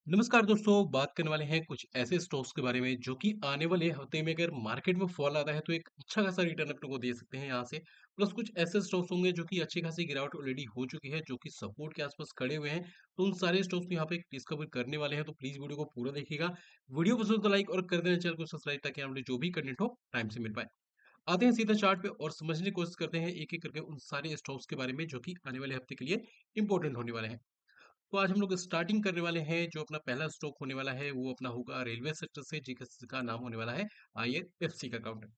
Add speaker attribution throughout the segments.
Speaker 1: नमस्कार दोस्तों, बात करने वाले हैं कुछ ऐसे स्टॉक्स के बारे में जो कि आने वाले हफ्ते में अगर मार्केट में फॉल आता है तो एक अच्छा खासा रिटर्न अपने को दे सकते हैं यहाँ से। प्लस कुछ ऐसे स्टॉक्स होंगे जो कि अच्छी खासी गिरावट ऑलरेडी हो चुकी है, जो कि सपोर्ट के आसपास खड़े हुए हैं। तो उन सारे स्टॉक्स को यहाँ पे डिस्कवर करने वाले हैं, तो प्लीज वीडियो को पूरा देखिएगा। वीडियो पसंद तो लाइक और कर देना, चैनल को सब्सक्राइब, ताकि आपने जो भी कंटेंट हो टाइम से मिल पाए। आते हैं सीधा चार्ट पे और समझने की कोशिश करते हैं एक एक करके उन सारे स्टॉक्स के बारे में जो कि आने वाले हफ्ते के लिए इंपॉर्टेंट होने वाले हैं। तो आज हम लोग स्टार्टिंग करने वाले हैं। जो अपना पहला स्टॉक होने वाला है वो अपना होगा रेलवे सेक्टर से, जिसका नाम होने वाला है आईआरएफसी का काउंटर।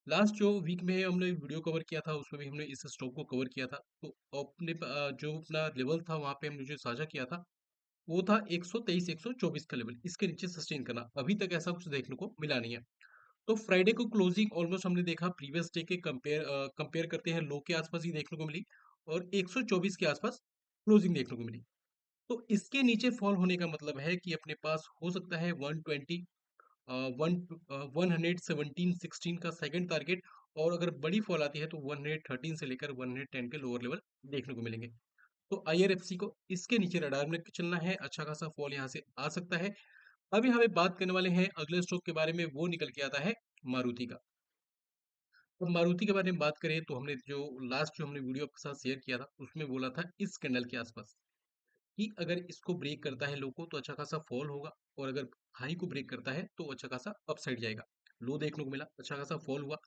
Speaker 1: लास्ट जो वीक में हमने वीडियो कवर किया था उसमें भी हमने इस स्टॉक को कवर किया था। तो अपने जो अपना लेवल था वहां पे हमने जो साझा किया था वो था 123 124 का लेवल। इसके नीचे सस्टेन करना, अभी तक ऐसा कुछ देखने को मिला नहीं है। तो फ्राइडे को क्लोजिंग ऑलमोस्ट हमने देखा प्रीवियस डे के कंपेयर करते हैं लो के आसपास ही देखने को मिली, और 124 के आसपास क्लोजिंग देखने को मिली। तो इसके नीचे फॉल होने का मतलब है कि अपने पास हो सकता है 120 वन 117 16 का सेकंड टारगेट, और अगर बड़ी फॉल आती है तो 113 से लेकर 110 के लोअर लेवल देखने को मिलेंगे। तो आईआरएफसी को इसके नीचे रडार में चलना है, अच्छा खासा फॉल यहाँ से आ सकता है। अब यहाँ पे बात करने वाले हैं अगले स्टॉक के बारे में, वो निकल के आता है मारुति का। तो मारुति के बारे में बात करें तो हमने जो हमने वीडियो आपके साथ शेयर किया था उसमें बोला था इस कैंडल के आसपास कि अगर इसको ब्रेक करता है लो को तो अच्छा खासा फॉल होगा, और अगर हाई को ब्रेक करता है तो अच्छा खासा अपसाइड जाएगा। लो देखने को मिला, अच्छा खासा फॉल हुआ।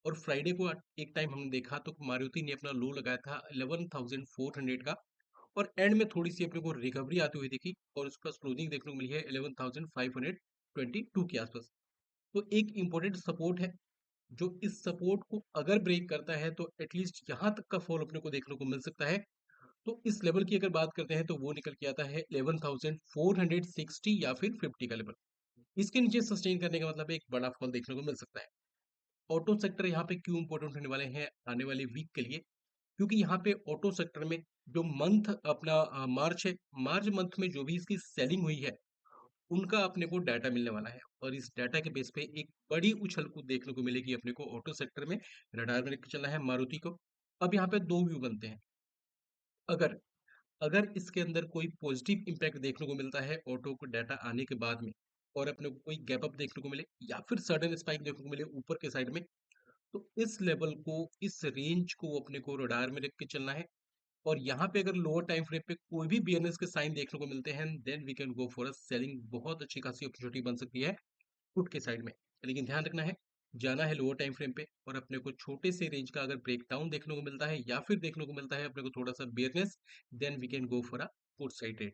Speaker 1: और फ्राइडे को एक टाइम हमने देखा तो मारुति ने अपना लो लगाया था 11,400 का, और एंड में थोड़ी सी अपने को रिकवरी आती हुई दिखी, और उसका क्लोजिंग देखने को मिली है 11,522 के आसपास। तो एक इंपॉर्टेंट सपोर्ट है, जो इस सपोर्ट को अगर ब्रेक करता है तो एटलीस्ट यहाँ तक का फॉल अपने को देखने को मिल सकता है। तो इस लेवल की अगर बात करते हैं तो वो निकल के आता है 11,460 या फिर 50 का लेवल। इसके नीचे सस्टेन करने का मतलब एक बड़ा फॉल देखने को मिल सकता है। ऑटो सेक्टर यहाँ पे क्यों इंपॉर्टेंट होने वाले हैं आने वाले वीक के लिए, क्योंकि यहाँ पे ऑटो सेक्टर में जो मंथ अपना मार्च है, मार्च मंथ में जो भी इसकी सेलिंग हुई है उनका अपने को डाटा मिलने वाला है, और इस डाटा के बेस पे एक बड़ी उछल कूद देखने को मिलेगी अपने को ऑटो सेक्टर में। रडार में लेकर चलना है मारुति को। अब यहाँ पे दो व्यू बनते हैं। अगर अगर इसके अंदर कोई पॉजिटिव इम्पैक्ट देखने को मिलता है ऑटो को डाटा आने के बाद में, और अपने को कोई गैप अप देखने को मिले या फिर सडन स्पाइक देखने को मिले ऊपर के साइड में, तो इस लेवल को, इस रेंज को अपने को रडार में रख के चलना है। और यहाँ पे अगर लोअर टाइम फ्रेम पे कोई भी बियरनेस के साइन देखने को मिलते हैं then we can go for a selling. बहुत अच्छी खासी अपॉर्चुनिटी बन सकती है पुट के साइड में। लेकिन ध्यान रखना है, जाना है लोअर टाइम फ्रेम पे, और अपने को छोटे से रेंज का अगर ब्रेकडाउन देखने को मिलता है या फिर देखने को मिलता है अपने को थोड़ा सा bearness, then we can go for a put side trade.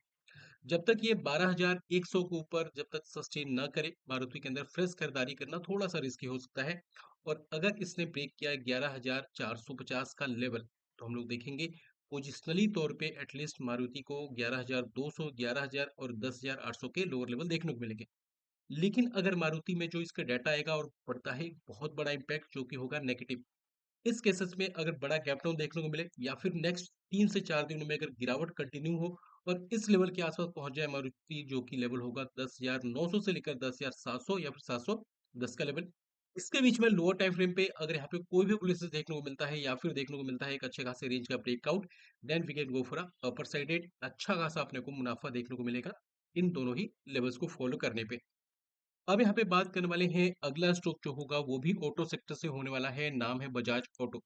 Speaker 1: जब तक ये 12,100 के ऊपर जब तक सस्टेन ना करे मारुति के अंदर फ्रेश खरीदारी करना थोड़ा सा रिस्की हो सकता है। और अगर इसने ब्रेक किया है 11,450 का लेवल, तो हम लोग देखेंगे पोजिशनली तौर पे एटलीस्ट मारुति को 11,200, 11,000 और 10,800 के लोअर लेवल देखने को मिलेंगे। लेकिन अगर मारुति में जो इसका डाटा आएगा और पड़ता है एक बहुत बड़ा इम्पैक्ट जो कि होगा नेगेटिव, इस केसेस में अगर बड़ा गैप डाउन देखने को मिले या फिर नेक्स्ट 3 से 4 दिनों में अगर गिरावट कंटिन्यू हो और इस लेवल के आसपास पहुंच जाए मारुति, जो कि लेवल होगा 10,900 से लेकर 10,700 या फिर 710 का लेवल, इसके बीच में लोअर टाइम फ्रेम पे अगर यहाँ पे कोई भी बुलिस देखने को मिलता है या फिर देखने को मिलता है एक अच्छे खासे रेंज का breakout, then we can go for upper sided. अच्छा खासा अपने को मुनाफा देखने को मिलेगा इन दोनों ही लेवल्स को फॉलो करने पे। अब यहाँ पे बात करने वाले हैं अगला स्टॉक जो होगा वो भी ऑटो सेक्टर से होने वाला है, नाम है बजाज ऑटो।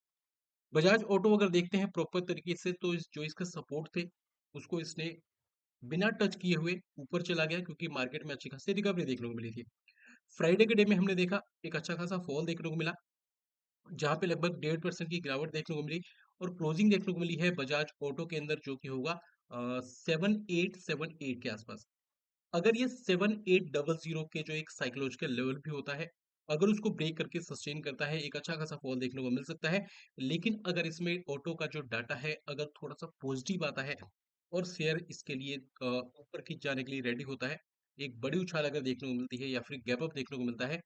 Speaker 1: बजाज ऑटो अगर देखते हैं प्रॉपर तरीके से तो जो इसका सपोर्ट थे उसको इसने बिना टच किए हुए ऊपर चला गया, क्योंकि मार्केट में अच्छी खासी रिकवरी देखने को मिली थी। फ्राइडे के डे में हमने देखा एक अच्छा खासा फॉल देखने को मिला, जहां पे लगभग 1.5% की गिरावट देखने को मिली, और क्लोजिंग देखने को मिली है बजाज ऑटो के अंदर जो कि होगा 7,878 के आसपास। अगर ये 7,800 के जो एक साइकोलॉजिकल लेवल भी होता है, अगर उसको ब्रेक करके सस्टेन करता है एक अच्छा खासा फॉल देखने को मिल सकता है। लेकिन अगर इसमें ऑटो का जो डाटा है अगर थोड़ा सा पॉजिटिव आता है और शेयर इसके लिए ऊपर खींच जाने के लिए रेडी होता है, एक बड़ी उछाल अगर देखने को मिलती है या फिर गैप अप देखने को मिलता है,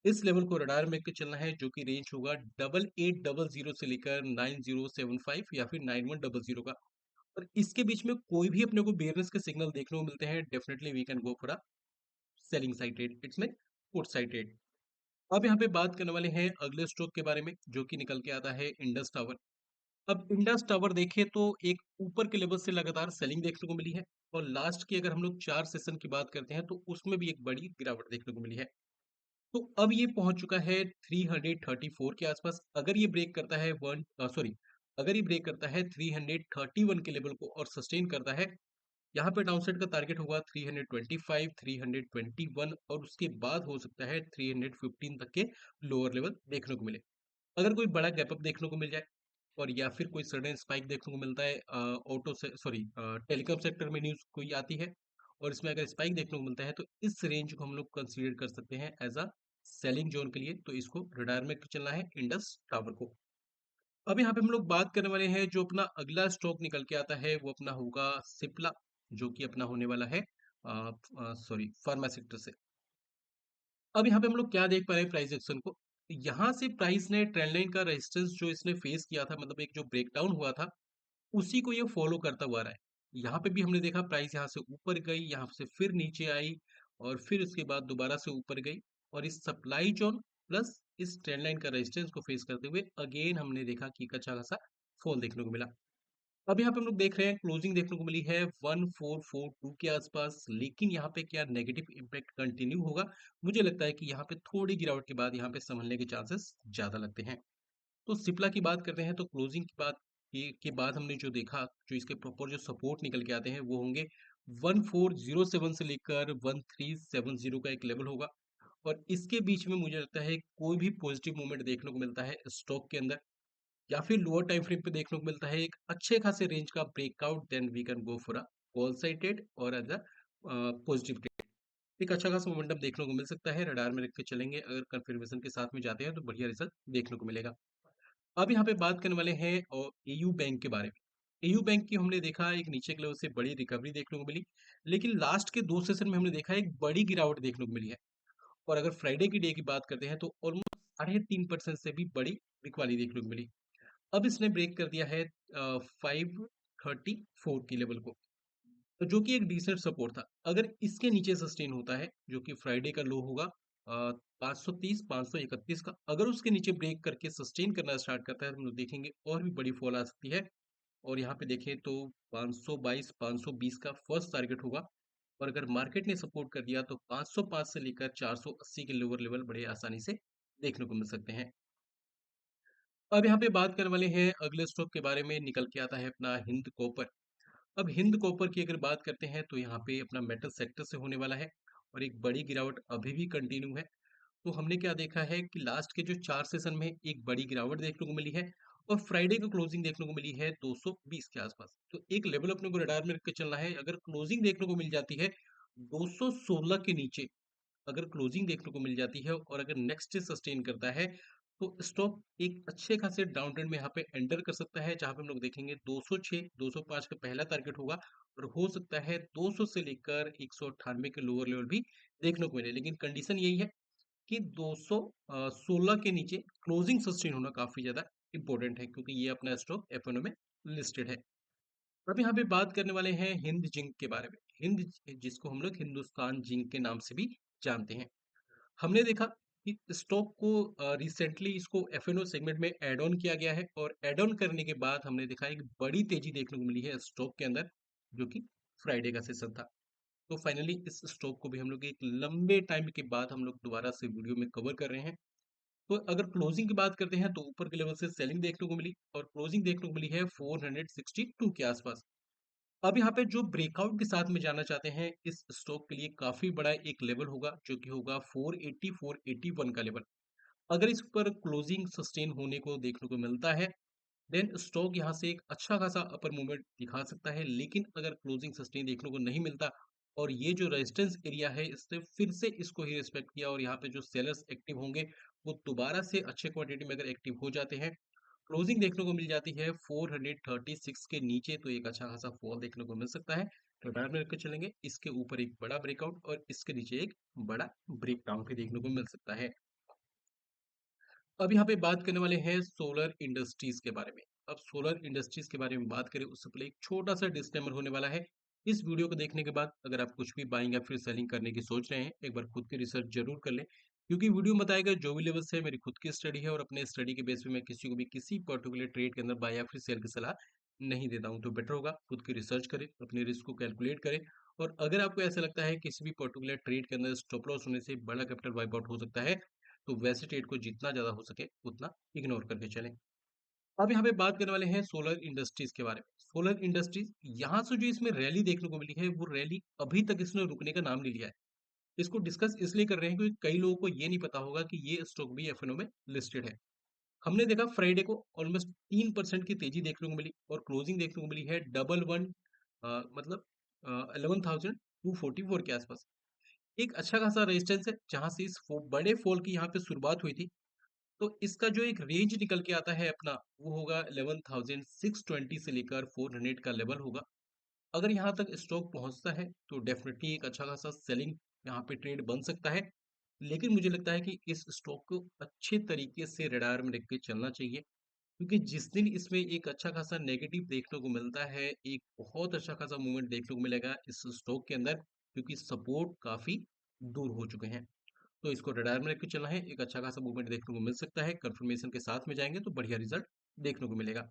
Speaker 1: इस लेवल को रडार में के चलना है, जो कि रेंज होगा 8800 से लेकर 9075 या फिर 9100 का। और इसके बीच में कोई भी अपने को बेयरनेस के सिग्नल देखने को मिलते हैं, definitely we can go for a selling side trade, it's mean put side trade. अब यहाँ पे बात करने वाले हैं अगले स्टॉक के बारे में जो कि निकल के आता है इंडस टावर। अब इंडस टावर देखें तो एक ऊपर के लेवल से लगातार सेलिंग देखने को मिली है और लास्ट की अगर हम लोग 4 सेशन की बात करते हैं तो उसमें भी एक बड़ी गिरावट देखने को मिली है। तो अब ये पहुंच चुका है 334 के आसपास। अगर ये ब्रेक करता है अगर ये ब्रेक करता है 331 के लेवल को और सस्टेन करता है, यहाँ पे डाउनसाइड का टारगेट होगा 325, 321 और उसके बाद हो सकता है 315 तक के लोअर लेवल देखने को मिले। अगर कोई बड़ा गैप अप देखने को मिल जाए और या फिर कोई सडन स्पाइक देखने को मिलता है ऑटो से टेलीकॉम सेक्टर में न्यूज़ कोई आती है और इसमें अगर स्पाइक देखने को मिलता है तो इस रेंज को हम लोग कंसीडर कर सकते हैं एज अ सेलिंग जोन के लिए। तो इसको रडार में चलना है इंडस टावर को। अब यहाँ पे हम लोग बात करने वाले हैं जो अपना अगला स्टॉक निकल के आता है वो अपना होगा सिप्ला, जो कि अपना होने वाला है फार्मा सेक्टर से। अब यहाँ पे हम लोग क्या देख पा रहे हैं प्राइस एक्शन को। यहाँ से प्राइस ने ट्रेंड लाइन का रेजिस्टेंस जो इसने फेस किया था, मतलब एक जो ब्रेकडाउन हुआ था, उसी को ये फॉलो करता हुआ रहा है। यहाँ पे भी हमने देखा प्राइस यहाँ से ऊपर गई, यहाँ से फिर नीचे आई और फिर उसके बाद दोबारा से ऊपर गई और इस सप्लाई जोन प्लस इस ट्रेंड लाइन का रेजिस्टेंस को फेस करते हुए अगेन हमने देखा कि एक अच्छा खासा फॉल देखने को मिला। अब यहाँ पे हम लोग देख रहे हैं क्लोजिंग देखने को मिली है 1442 के आसपास, लेकिन यहाँ पे क्या नेगेटिव इम्पैक्ट कंटिन्यू होगा? मुझे लगता है कि यहाँ पे थोड़ी गिरावट के बाद यहाँ पे संभलने के चांसेस ज्यादा लगते हैं। तो सिप्ला की बात करते हैं तो क्लोजिंग की बात के बाद हमने जो देखा, जो इसके प्रॉपर जो सपोर्ट निकल के आते हैं वो होंगे 1407 से लेकर 1370 का एक लेवल होगा और इसके बीच में मुझे लगता है कोई भी पॉजिटिव मूवमेंट देखने को मिलता है स्टॉक के अंदर या फिर लोअर टाइम फ्रेम पे देखने को मिलता है एक अच्छे खासे रेंज का breakout, then we can go for a call sided और एज अ पॉजिटिव ट्रेड। एक अच्छा खासा मोमेंटम देखने को मिल सकता है, रडार में रख के चलेंगे, अगर कंफर्मेशन के साथ में जाते हैं तो बढ़िया रिजल्ट देखने को मिलेगा। अब यहाँ पे बात करने वाले हैं और एयू बैंक के बारे में। एयू बैंक की हमने देखा एक नीचे के लेवल से बड़ी रिकवरी देखने को मिली, लेकिन लास्ट के 2 सेशन में हमने देखा एक बड़ी गिरावट देखने को मिली है और अगर फ्राइडे की डे की बात करते हैं तो ऑलमोस्ट 3.5% से भी बड़ी बिकवाली देखने को मिली। अब इसने ब्रेक कर दिया है 534 की लेवल को, तो जो कि एक डिसेंट सपोर्ट था। अगर इसके नीचे सस्टेन होता है जो कि फ्राइडे का लो होगा 530 531 का, अगर उसके नीचे ब्रेक करके सस्टेन करना स्टार्ट करता है तो हम लोग देखेंगे और भी बड़ी फॉल आ सकती है। और यहाँ पे देखें तो 522 520 का फर्स्ट टारगेट होगा और अगर मार्केट ने सपोर्ट कर दिया तो 505 से लेकर 480 के लोअर लेवल बड़े आसानी से देखने को मिल सकते हैं। अब यहाँ पे बात करने वाले हैं अगले स्टॉक के बारे में, निकल के आता है अपना हिंद कॉपर। अब हिंद कॉपर की अगर बात करते हैं तो यहाँ पे अपना मेटल सेक्टर से होने वाला है और एक बड़ी गिरावट अभी भी कंटिन्यू है। तो हमने क्या देखा है कि लास्ट के जो 4 सेशन में एक बड़ी गिरावट देखने को मिली है और फ्राइडे को क्लोजिंग देखने को मिली है 220 के आसपास। तो एक लेवल अपने को रडार में रख के चलना है, अगर क्लोजिंग देखने को मिल जाती है 216 के नीचे, अगर क्लोजिंग देखने को मिल जाती है और अगर नेक्स्ट डे सस्टेन करता है तो स्टॉक एक अच्छे खासे डाउन ट्रेंड में यहाँ पे एंटर कर सकता है, जहां पे हम लोग देखेंगे 206 205 का पहला टारगेट होगा और हो सकता है 200 से लेकर 198 के लोअर लेवल भी देखने को मिले। लेकिन कंडीशन यही है कि 216 के नीचे क्लोजिंग सस्टेन होना काफी ज्यादा इंपॉर्टेंट है, क्योंकि ये अपना स्टॉक एफएनओ में लिस्टेड है। अब यहाँ पे बात करने वाले हैं हिंद जिंक के बारे में। हिंद जिसको हम लोग हिंदुस्तान जिंक के नाम से भी जानते हैं। हमने देखा कि स्टॉक को रिसेंटली इसको एफएनओ सेगमेंट में ऐड ऑन किया गया है और ऐड ऑन करने के बाद हमने देखा एक बड़ी तेजी देखने को मिली है स्टॉक के अंदर, जो कि फ्राइडे का सेशन था। तो फाइनली इस स्टॉक को भी हम लोग एक लंबे टाइम के बाद हम लोग दोबारा से वीडियो में कवर कर रहे हैं। तो अगर क्लोजिंग की बात करते हैं तो ऊपर के लेवल से सेलिंग देखने को मिली और क्लोजिंग देखने को मिली है 462 के आसपास। अब यहाँ पे जो ब्रेकआउट के साथ में जाना चाहते हैं इस स्टॉक के लिए काफी बड़ा एक लेवल होगा जो कि होगा 480 481 का लेवल। अगर इस पर क्लोजिंग सस्टेन होने को देखने को मिलता है देन स्टॉक यहाँ से एक अच्छा खासा अपर मूवमेंट दिखा सकता है, लेकिन अगर क्लोजिंग सस्टेन देखने को नहीं मिलता और ये जो रेजिस्टेंस एरिया है इसने फिर से इसको ही रिस्पेक्ट किया और यहाँ पे जो सेलर्स एक्टिव होंगे वो दोबारा से अच्छे क्वांटिटी में अगर एक्टिव हो जाते हैं, क्लोजिंग देखने को मिल जाती है 436 के नीचे, तो एक अच्छा खासा फॉल देखने को मिल सकता है। रडार में रख के चलेंगे, इसके ऊपर एक बड़ा ब्रेकआउट और इसके नीचे एक बड़ा ब्रेकडाउन भी देखने को मिल सकता है। अब यहाँ पे बात करने वाले हैं सोलर इंडस्ट्रीज के बारे में। अब सोलर इंडस्ट्रीज के बारे में बात करें उससे पहले एक छोटा सा डिस्क्लेमर होने वाला है। इस वीडियो को देखने के बाद अगर आप कुछ भी बाइंग या फिर सेलिंग करने की सोच रहे हैं, एक बार खुद की रिसर्च जरूर कर लें, क्योंकि वीडियो में बताया गया जो भी लेवल्स है मेरी खुद की स्टडी है और अपने स्टडी के बेस पे मैं किसी को भी किसी पर्टिकुलर ट्रेड के अंदर बाय या फिर सेल की सलाह नहीं देता हूँ। तो बेटर होगा खुद की रिसर्च करें, अपने रिस्क को कैलकुलेट करें और अगर आपको ऐसा लगता है किसी भी पर्टिकुलर ट्रेड के अंदर स्टॉप लॉस होने से बड़ा कैपिटल वाइप आउट हो सकता है, तो वैसे ट्रेड को जितना ज़्यादा हो सके उतना इग्नोर करके चलें। अब यहाँ पे बात करने वाले हैं सोलर इंडस्ट्रीज के बारे में। सोलर इंडस्ट्रीज यहाँ से जो इसमें रैली देखने को मिली है वो रैली अभी तक इसने रुकने का नाम नहीं लिया है। इसको डिस्कस इसलिए कर रहे हैं क्योंकि कई लोगों को ये नहीं पता होगा कि ये स्टॉक भी एफएनओ में लिस्टेड है। हमने देखा फ्राइडे को ऑलमोस्ट 3% की तेजी देखने को मिली और क्लोजिंग देखने को मिली है डबल वन मतलब 11,244 के आसपास। एक अच्छा खासा रेजिस्टेंस है जहां से इस बड़े फॉल की यहाँ पे शुरुआत हुई थी। तो इसका जो एक रेंज निकल के आता है अपना वो होगा 11,620 से लेकर 400 का लेवल होगा। अगर यहाँ तक स्टॉक पहुंचता है तो डेफिनेटली एक अच्छा खासा सेलिंग यहाँ पे ट्रेड बन सकता है। लेकिन मुझे लगता है कि इस स्टॉक को अच्छे तरीके से रडार में रख के चलना चाहिए क्योंकि जिस दिन इसमें एक अच्छा खासा नेगेटिव देखने को मिलता है, एक बहुत अच्छा खासा मूवमेंट देखने को मिलेगा इस स्टॉक के अंदर क्योंकि सपोर्ट काफी दूर हो चुके हैं। तो इसको रडार में रख के चलना है, एक अच्छा खासा मूवमेंट देखने को मिल सकता है, कंफर्मेशन के साथ में जाएंगे तो बढ़िया रिजल्ट देखने को मिलेगा।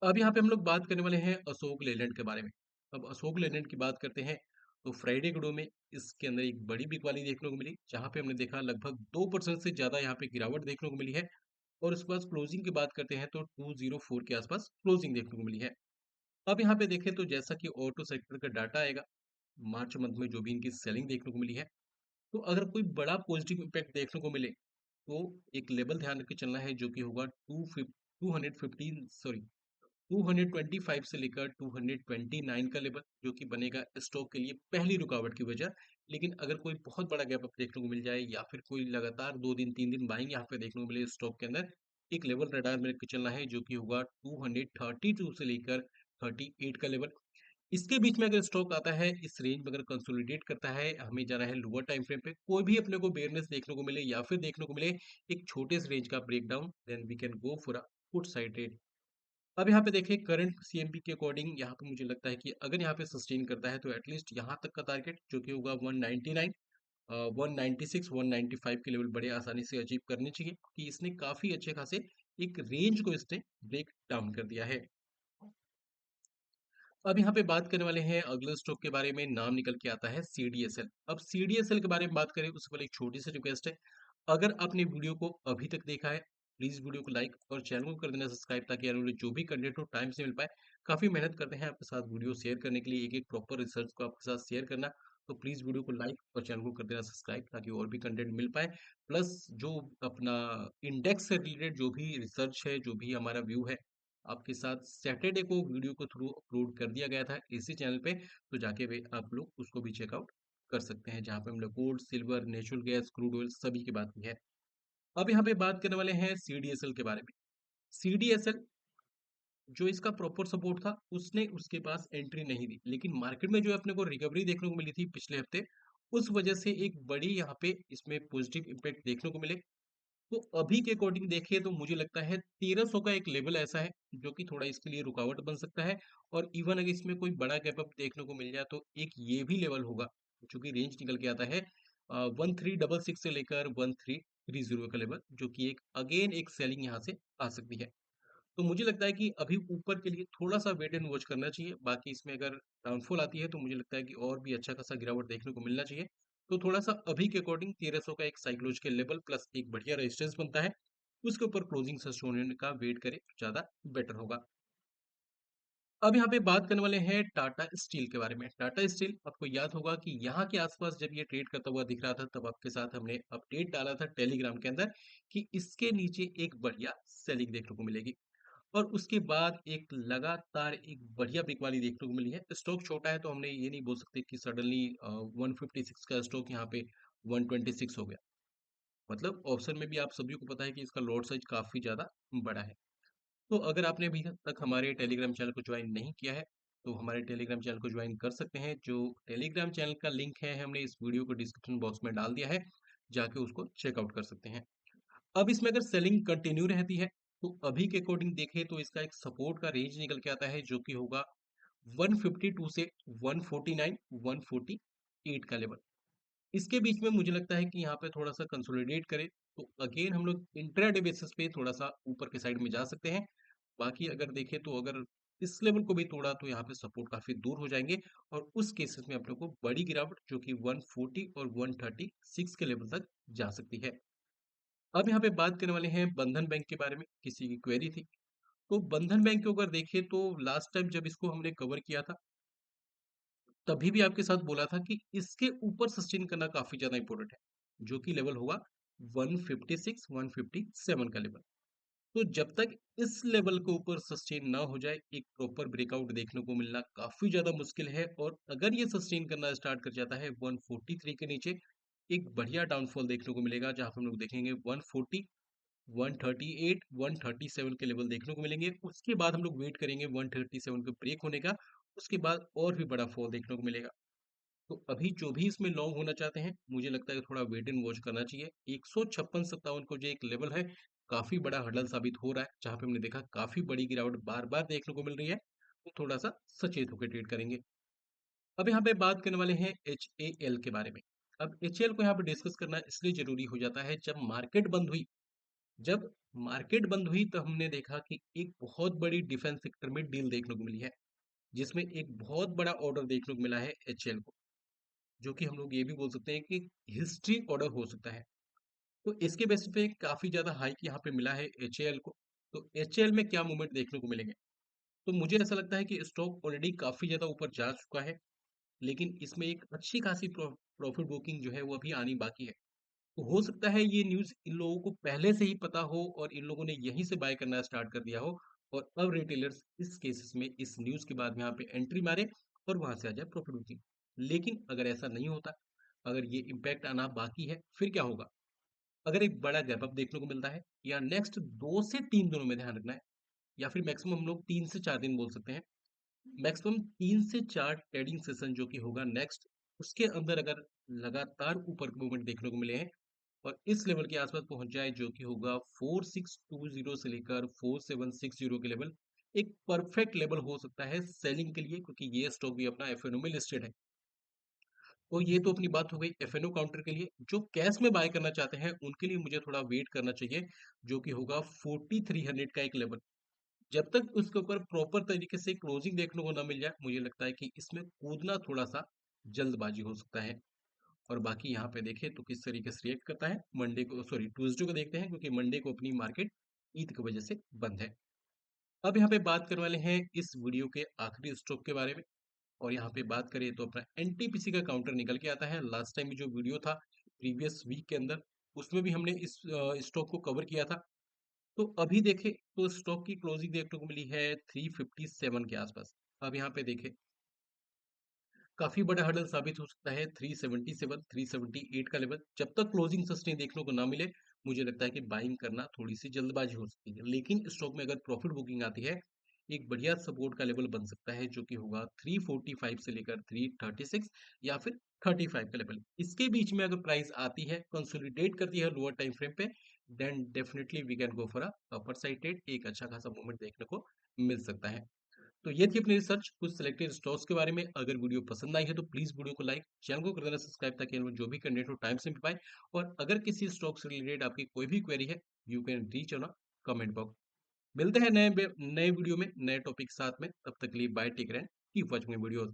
Speaker 1: अब यहाँ पे हम लोग बात करने वाले हैं अशोक लेलैंड के बारे में। अब अशोक लेलैंड की बात करते हैं तो फ्राइडे गुडो में इसके अंदर एक बड़ी बिग वाली देखने को मिली जहाँ पे हमने देखा लगभग 2% से ज़्यादा यहाँ पे गिरावट देखने को मिली है और उसके बाद क्लोजिंग की बात करते हैं तो 204 के आसपास क्लोजिंग देखने को मिली है। अब यहाँ पे देखें तो जैसा कि ऑटो सेक्टर का डाटा आएगा मार्च मंथ में जो भी इनकी सेलिंग देखने को मिली है, तो अगर कोई बड़ा पॉजिटिव इम्पैक्ट देखने को मिले तो एक लेवल ध्यान रख के चलना है जो कि होगा 215 सॉरी 225 से लेकर 229 का लेवल जो कि बनेगा स्टॉक के लिए पहली रुकावट की वजह। लेकिन अगर कोई बहुत बड़ा गैप अप देखने को मिल जाए या फिर कोई लगातार 2 दिन 3 दिन बाइंग यहाँ पे देखने को मिले स्टॉक के अंदर, एक लेवल रडार में रख के चलना है जो कि होगा 232 से लेकर 38 का लेवल। इसके बीच में अगर स्टॉक आता है इस रेंज में अगर कंसोलिडेट करता है हमें जाना है लोअर टाइम फ्रेम पे कोई भी अपने को बेयरनेस देखने को मिले या फिर देखने को मिले एक छोटे से रेंज का breakdown then we can go for a put side trade. अब यहाँ पे देखिए करंट सीएमपी के अकॉर्डिंग यहाँ पे मुझे लगता है कि अगर यहाँ पे सस्टेन करता है तो एटलीस्ट यहाँ तक का टारगेट जो कि होगा 199 196 195 के लेवल बड़े आसानी से अचीव करने चाहिए कि इसने काफी अच्छे खासे एक रेंज को इसने ब्रेक डाउन कर दिया है। अब यहाँ पे बात करने वाले हैं अगले स्टॉक के बारे में, नाम निकल के आता है सीडीएसएल। अब सीडीएसएल के बारे में बात करें उससे पहले एक छोटी सी रिक्वेस्ट है, अगर आपने वीडियो को अभी तक देखा है प्लीज वीडियो को लाइक और चैनल को कर देना सब्सक्राइब ताकि आने वाले जो भी कंटेंट हो टाइम से मिल पाए। काफी मेहनत करते हैं आपके साथ वीडियो शेयर करने के लिए, एक एक प्रॉपर रिसर्च को आपके साथ शेयर करना। तो प्लीज वीडियो को लाइक और चैनल को कर देना सब्सक्राइब ताकि और भी कंटेंट मिल पाए। प्लस जो अपना इंडेक्स से रिलेटेड जो भी रिसर्च है जो भी हमारा व्यू है आपके साथ सैटरडे को वीडियो के थ्रू अपलोड कर दिया गया था इसी चैनल पे, तो जाके वे आप लोग उसको भी चेकआउट कर सकते हैं जहाँ पे हम लोग gold silver natural gas crude oil सभी की बात की है। अब यहाँ पे बात करने वाले हैं सीडीएसएल के बारे में। सीडीएसएल जो इसका प्रॉपर सपोर्ट था उसने उसके पास एंट्री नहीं दी लेकिन मार्केट में जो अपने को रिकवरी देखने को मिली थी पिछले हफ्ते उस वजह से एक बड़ी यहाँ पे इसमें पॉजिटिव इम्पैक्ट देखने को मिले। तो अभी के अकॉर्डिंग देखिए तो मुझे लगता है 1300 का एक लेवल ऐसा है जो कि थोड़ा इसके लिए रुकावट बन सकता है और इवन अगर इसमें कोई बड़ा गैप अप देखने को मिल जाए तो एक ये भी लेवल होगा जो कि रेंज निकल के आता है 1366 से लेकर 1330 का लेवल जो कि एक अगेन एक सेलिंग यहाँ से आ सकती है। तो मुझे लगता है कि अभी ऊपर के लिए थोड़ा सा वेट एंड वॉच करना चाहिए, बाकी इसमें अगर डाउनफॉल आती है तो मुझे लगता है कि और भी अच्छा खासा गिरावट देखने को मिलना चाहिए। तो थोड़ा सा अभी के अकॉर्डिंग 1300 का एक साइकोलॉजिकल लेवल प्लस एक बढ़िया रेजिस्टेंस बनता है, उसके ऊपर क्लोजिंग सस्टेन होने का वेट करें तो ज़्यादा बेटर होगा। अब यहाँ पे बात करने वाले हैं टाटा स्टील के बारे में। टाटा स्टील आपको याद होगा कि यहाँ के आसपास जब ये ट्रेड करता हुआ दिख रहा था तब आपके साथ हमने अपडेट डाला था टेलीग्राम के अंदर कि इसके नीचे एक बढ़िया सेलिंग देखने को मिलेगी और उसके बाद एक लगातार एक बढ़िया पिक वाली देखने को मिली है। स्टॉक छोटा है तो हमने ये नहीं बोल सकते कि सडनली 156 का स्टॉक यहाँ पे 126 हो गया। मतलब ऑप्शन में भी आप सभी को पता है कि इसका लॉट साइज काफी ज्यादा बड़ा है। तो अगर आपने अभी तक हमारे टेलीग्राम चैनल को ज्वाइन नहीं किया है तो हमारे टेलीग्राम चैनल को ज्वाइन कर सकते हैं। जो टेलीग्राम चैनल का लिंक है हमने इस वीडियो को डिस्क्रिप्शन बॉक्स में डाल दिया है, जाके उसको चेकआउट कर सकते हैं। अब इसमें अगर सेलिंग कंटिन्यू रहती है तो अभी के अकॉर्डिंग देखें तो इसका एक सपोर्ट का रेंज निकल के आता है जो कि होगा 152 से 149 148 का लेवल। इसके बीच में मुझे लगता है कि यहाँ पे थोड़ा-सा कंसोलिडेट करें, तो अगेन हम लोग इंट्राडे बेसिस पे थोड़ा-सा ऊपर के साइड में जा सकते हैं। बाकी अगर देखें तो अगर इस लेवल को भी तोड़ा तो यहाँ पे सपोर्ट काफ़ी दूर हो जाएँगे और उस केसेस में अपने को बड़ी गिरावट जो कि 140 और 136 के लेवल तक जा सकती है। अब यहाँ पे बात करने वाले हैं बंधन बैंक के बारे में, किसी की क्वेरी थी। तो बंधन बैंक को अगर देखें तो लास्ट टाइम जब इसको हमने कवर किया था, तभी भी आपके साथ बोला था कि इसके ऊपर सस्टेन करना काफ़ी ज़्यादा इम्पोर्टेंट है, जो कि लेवल होगा 156, 157 का लेवल। तो जब तक इस लेवल के ऊपर सस्टेन ना हो जाए, एक प्रॉपर ब्रेकआउट देखने को मिलना काफ़ी ज़्यादा मुश्किल है और अगर ये सस्टेन करना स्टार्ट कर जाता है 143 के नीचे, एक बढ़िया डाउनफॉल देखने को मिलेगा, जहाँ पे हम लोग देखेंगे 140, 138, 137 के लेवल देखने को मिलेंगे। उसके बाद हम लोग वेट करेंगे 137 पे ब्रेक होने का, उसके बाद और भी बड़ा फॉल देखने को मिलेगा। तो अभी जो भी इसमें लॉन्ग होना चाहते हैं, मुझे लगता है कि थोड़ा वेट एंड वॉच करना चाहिए। 156-57 को जो एक लेवल है, काफ़ी बड़ा हर्डल साबित हो रहा है, जहाँ पे हमने देखा काफ़ी बड़ी गिरावट बार-बार देखने को मिल रही है, तो थोड़ा-सा सचेत होकर ट्रेड करेंगे। अब यहाँ पे बात करने वाले हैं एचएएल के बारे में। अब एचएएल को यहाँ पे डिस्कस करना इसलिए ज़रूरी हो जाता है, जब मार्केट बंद हुई तो हमने देखा कि एक बहुत बड़ी डिफेंस सेक्टर में डील देखने को मिली है, जिसमें एक बहुत बड़ा ऑर्डर देखने को मिला है एचएएल को, जो कि हम लोग ये भी बोल सकते हैं कि हिस्ट्री ऑर्डर हो सकता है। तो इसके बेसिस पे काफ़ी ज़्यादा हाइक यहाँ पे मिला है एचएएल को। तो एचएएल में क्या मूवमेंट देखने को मिलेंगे? तो मुझे ऐसा लगता है कि स्टॉक ऑलरेडी काफ़ी ज़्यादा ऊपर जा चुका है, लेकिन इसमें एक अच्छी खासी प्रॉफिट बुकिंग जो है वो अभी आनी बाकी है। तो हो सकता है ये न्यूज़ इन लोगों को पहले से ही पता हो और इन लोगों ने यहीं से बाय करना स्टार्ट कर दिया हो और अब रिटेलर्स इस केसेस में इस न्यूज़ के बाद यहाँ पे एंट्री मारे और वहां से आ जाए प्रॉफिट बुकिंग। लेकिन अगर ऐसा नहीं होता, अगर ये इम्पैक्ट आना बाकी है, फिर क्या होगा? अगर एक बड़ा गैप अप देखने को मिलता है या नेक्स्ट 2 से 3 दिनों में ध्यान रखना है या फिर मैक्सिमम हम लोग 3 से 4 दिन बोल सकते हैं। मैक्सिमम 3 से 4 ट्रेडिंग सेशन जो कि होगा नेक्स्ट, उसके अंदर अगर लगातार ऊपर मूवमेंट देखने को मिले हैं और इस लेवल के आसपास पहुंच जाए जो कि होगा 4620 से लेकर 4760 के लेवल, एक परफेक्ट लेवल हो सकता है सेलिंग के लिए, क्योंकि ये स्टॉक भी अपना एफएनओ में लिस्टेड है। तो ये तो अपनी बात हो गई एफएनओ काउंटर के लिए। जो कैश में बाय करना चाहते हैं उनके लिए मुझे थोड़ा वेट करना चाहिए, जो कि होगा 4300 का एक लेवल। जब तक उसके ऊपर प्रॉपर तरीके से क्लोजिंग देखने को ना मिल जाए, मुझे लगता है कि इसमें कूदना थोड़ा सा जल्दबाजी हो सकता है। और बाकी यहाँ पे देखें तो किस तरीके से रिएक्ट करता है, मंडे को सॉरी ट्यूसडे को देखते हैं, क्योंकि मंडे को अपनी मार्केट ईद की वजह से बंद है। अब यहाँ पे बात करने वाले हैं इस वीडियो के आखिरी स्टॉक के बारे में। और यहाँ पे बात करें तो अपना एनटीपीसी का काउंटर निकल के आता है। लास्ट टाइम जो वीडियो था प्रीवियस वीक के अंदर, उसमें भी हमने इस स्टॉक को कवर किया था। तो अभी देखें तो स्टॉक की क्लोजिंग देखने को मिली है 357 के आसपास। अब यहाँ पे देखें, काफी बड़ा हर्डल साबित हो सकता है 377, 378 का लेवल। जब तक क्लोजिंग सस्टेन देखने को ना मिले, मुझे लगता है कि बाइंग करना थोड़ी सी जल्दबाजी हो सकती है। लेकिन स्टॉक में अगर प्रॉफिट बुकिंग आती है, एक बढ़िया सपोर्ट का लेवल बन सकता है, जो कि होगा 345 से लेकर 336 या फिर 35 का लेवल। इसके बीच में अगर प्राइस आती है, कंसोलिडेट करती है लोअर टाइम फ्रेम पे, then definitely we can go for a upper side trade. एक अच्छा खासा मूवमेंट देखने को मिल सकता है। तो ये थी अपनी रिसर्च कुछ सिलेक्टेड स्टॉक्स के बारे में। अगर वीडियो पसंद आई है तो प्लीज वीडियो को लाइक, चैनल को कर देना सब्सक्राइब, ताकि हम जो भी कंटेंट हो टाइम से मिल पाए। और अगर किसी स्टॉक से रिलेटेड आपकी कोई भी क्वेरी है, you can reach on comment box. मिलते हैं नए नए वीडियो में नए टॉपिक साथ में। तब तक के लिए bye, take care and keep watching video.